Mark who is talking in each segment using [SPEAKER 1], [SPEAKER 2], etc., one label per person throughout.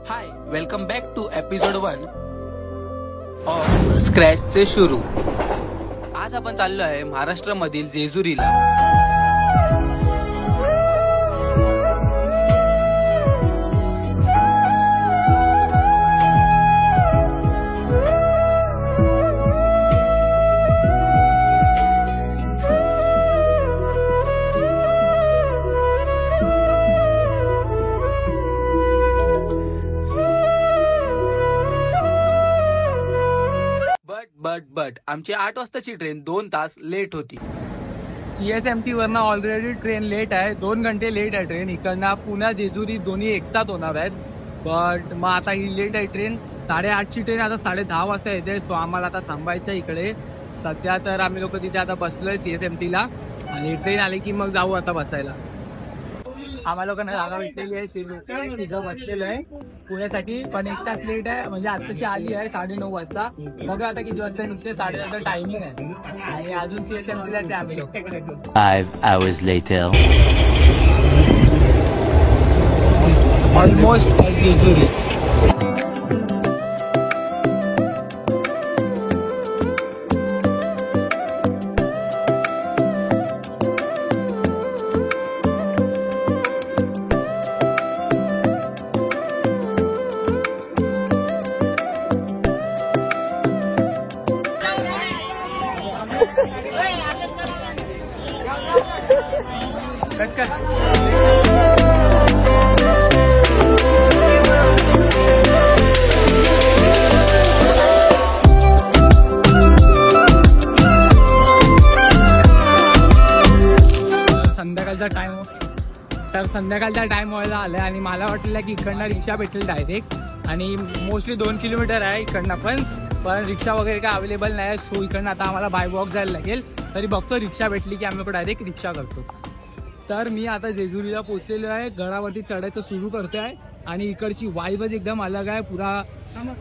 [SPEAKER 1] High, welcome back to episode 1 of स्क्रॅचचे सुरू। आज आपण चाललो आहे महाराष्ट्रामधील जेजुरीला। बट आमची 8 वाजताची ट्रेन 2 तास लेट होती।
[SPEAKER 2] CSMT वरनं ऑलरेडी ट्रेन लेट आहे, 2 घंटे लेट आहे ट्रेन। इकडनं पुणे जेजुरी दोन्ही एकसाथ होणार आहेत, बट मग आता ही लेट आहे ट्रेन। 8:30ची ट्रेन आता 10:30 वाजता येते, सो आम्हाला आता थांबायचं इकडे। सध्या तर आम्ही लोक तिथे आता बसलोय CSMTला, आणि ट्रेन आली की मग जाऊ आता बसायला। आम्हाला लोकांना जागा भेटलेली आहे, तिथं बसलेलं आहे पुण्यासाठी, पण 1 तास लेट आहे। म्हणजे आताशी आली आहे 9:30 वाजता, बघा आता किती वाजता निघते। 8:30 टायमिंग आहे, आणि अजून CSMTलाच आहे आम्ही लोक।
[SPEAKER 3] 5 hours later.
[SPEAKER 2] ऑलमोस्ट जेजुरी। संध्याकाळचा टाइम व्हायला आलाय, आणि मला वाटलं की इकडनं रिक्षा भेटेल डायरेक्ट, आणि मोस्टली 2 किलोमीटर आहे इकडनं, पण रिक्षा वगैरे काय अवेलेबल नाही आहे। सो इकडनं आता आम्हाला बाय वॉक जायला लागेल। तरी बघतो रिक्षा भेटली की आम्ही डायरेक्ट रिक्षा करतो। तर मी आता जेजुरीला पोहोचलेलो आहे, गडावरती चढायचं सुरू करतोय, आणि इकडची वाईबच एकदम अलग आहे। पुरा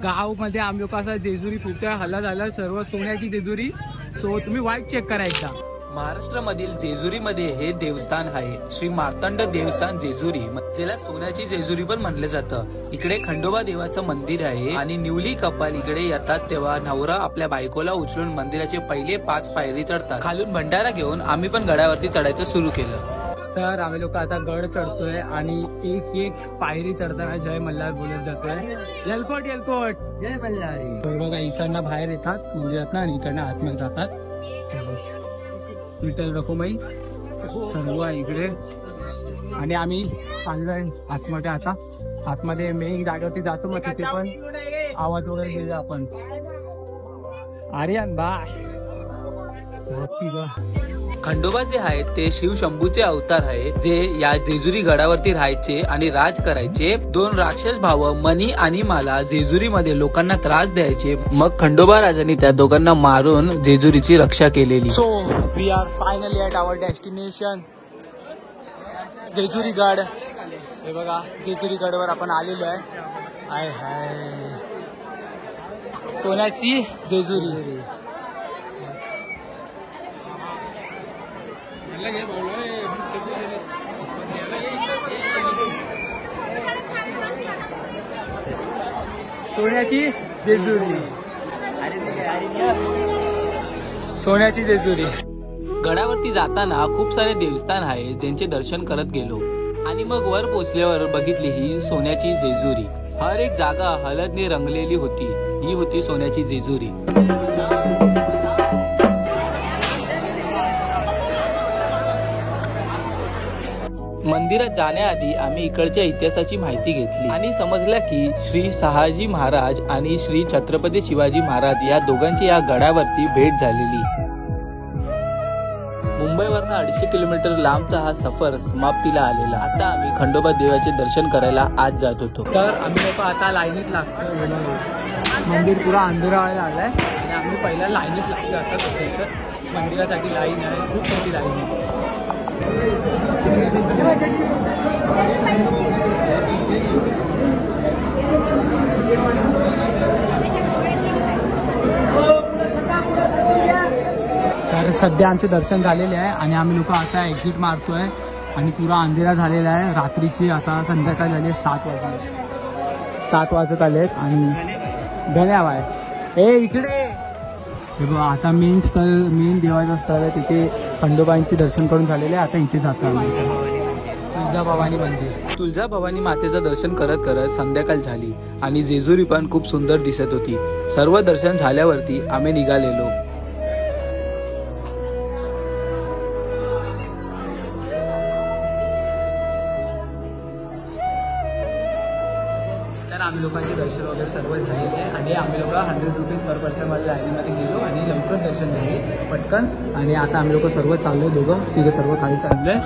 [SPEAKER 2] गावमध्ये आम्ही लोक असं जेजुरी फिरतोय, हलत सर्व सोन्याची जेजुरी। सो तुम्ही वाईब चेक करा एकदा।
[SPEAKER 1] महाराष्ट्रामधील जेजुरीमध्ये हे देवस्थान आहे, श्री मार्तंड देवस्थान जेजुरी, ज्याला सोन्याची जेजुरी पण म्हणलं जातं। इकडे खंडोबा देवाचं मंदिर आहे, आणि निवली कपाल इकडे येतात तेव्हा नवरा आपल्या बायकोला उचलून मंदिराचे पहिले 5 पायरी चढतात। खालून भंडारा घेऊन आम्ही पण गडावरती चढायचं सुरू केलं।
[SPEAKER 2] तर आम्ही लोक आता गड चढतोय, आणि एक पायरी चढताना जय मल्हार बोलत जातोय, येलकोट येलकोट जय मल्हारी। बघा इकडनं बाहेर येतात मंदिरात, आणि इकडनं आतमध्ये जातात। विठ्ठल रखुमाई सर्व आहे इकडे, आणि आम्ही चाललोय आतमध्ये। आता आतमध्ये मेन जागेवरती जातो, मग तिथे पण आवाज वगैरे देऊया आपण। आर्यन बाय।
[SPEAKER 1] खंडोबा जे आहेत ते शिव शंभूचे अवतार आहे, जे या जेजुरी गडावरती राहायचे आणि राज करायचे। 2 राक्षस भाव मनी आणि माला जेजुरीमध्ये लोकांना त्रास द्यायचे, मग खंडोबा राजांनी त्या दोघांना मारून जेजुरीची रक्षा केलेली।
[SPEAKER 2] So we are finally at our destination Jejuri गड। हे बघा जेजुरी गडवर आपण आलेलो आहे। हाय हाय, सोन्याची जेजुरी। सोन्याची जेजुरी, सोन्याची जेजुरी।
[SPEAKER 1] गडावरती जाताना खूप सारे देवस्थान आहे, ज्यांचे दर्शन करत गेलो, आणि मग वर पोहोचल्यावर बघितली ही सोन्याची जेजुरी। हर एक जागा हळदने रंगलेली होती, ही होती सोन्याची जेजुरी। मंदिरात जाण्याआधी आम्ही इकडच्या इतिहासाची माहिती घेतली, आणि समजलं की श्री शहाजी महाराज आणि श्री छत्रपती शिवाजी महाराज या दोघांची या गडावरती भेट झालेली। मुंबईवरनं 250 किलोमीटर लांबचा हा सफर समाप्तीला आलेला। आता आम्ही खंडोबा देवाचे दर्शन करायला आज जात होतो।
[SPEAKER 2] तर आम्ही लोक आता लाईनीत लागतो, मंदिर पुरा अंधुरावायला आलाय, आणि आम्ही पहिल्या लाईनीत लागतो। आता मंदिरासाठी लाईन आहे, खूप मोठी लाईन आहे। तर सध्या आमचे दर्शन झालेले आहे, आणि आम्ही लोक आता एक्झिट मारतोय, आणि पुरा अंधेरा झालेला आहे। रात्रीची आता संध्याकाळ झाली 7 वाजले। 7 वाजत आलेत आणि गण्या बाय ए इकडे हे बघ. आता मेन देवाचं स्थळ आहे तिथे खंडोबांचे दर्शन करून झालेले. आता इथे जातो आम्ही तुळजाभवानी मंदिर.
[SPEAKER 1] तुळजाभवानी मातेचं दर्शन करत करत संध्याकाळ झाली आणि जेजुरी पण खूप सुंदर दिसत होती. सर्व दर्शन झाल्यावरती आम्ही निघालेलो.
[SPEAKER 2] तर आम्ही लोकांचे दर्शन वगैरे सर्व झालेले आणि आम्ही लोक 100 रुपीज पर पर्सन मध्ये लाईनीमध्ये गेलो आणि लवकर दर्शन झाले पटकन. आणि आता आम्ही लोक सर्व चाललो दोघं तिघं सर्व खाली चाललोय.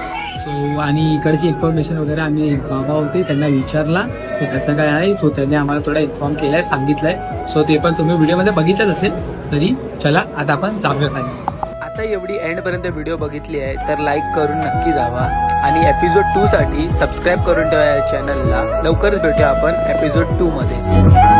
[SPEAKER 2] सो आणि इकडची इन्फॉर्मेशन वगैरे आम्ही एक बाबा होते त्यांना विचारला ते कसं काय आहे. सो त्यांनी आम्हाला थोडा इन्फॉर्म केलाय सांगितलंय. सो ते पण तुम्ही व्हिडिओमध्ये बघितलंच असेल. तरी चला आता आपण जाऊया खाली.
[SPEAKER 1] आता एवढी एंड पर्यंत व्हिडिओ बघितली आहे तर लाईक करून नक्की जावा आणि एपिसोड 2 साठी सबस्क्राईब करून ठेवा या चॅनलला. लवकरच भेटूया आपण एपिसोड 2 मध्ये.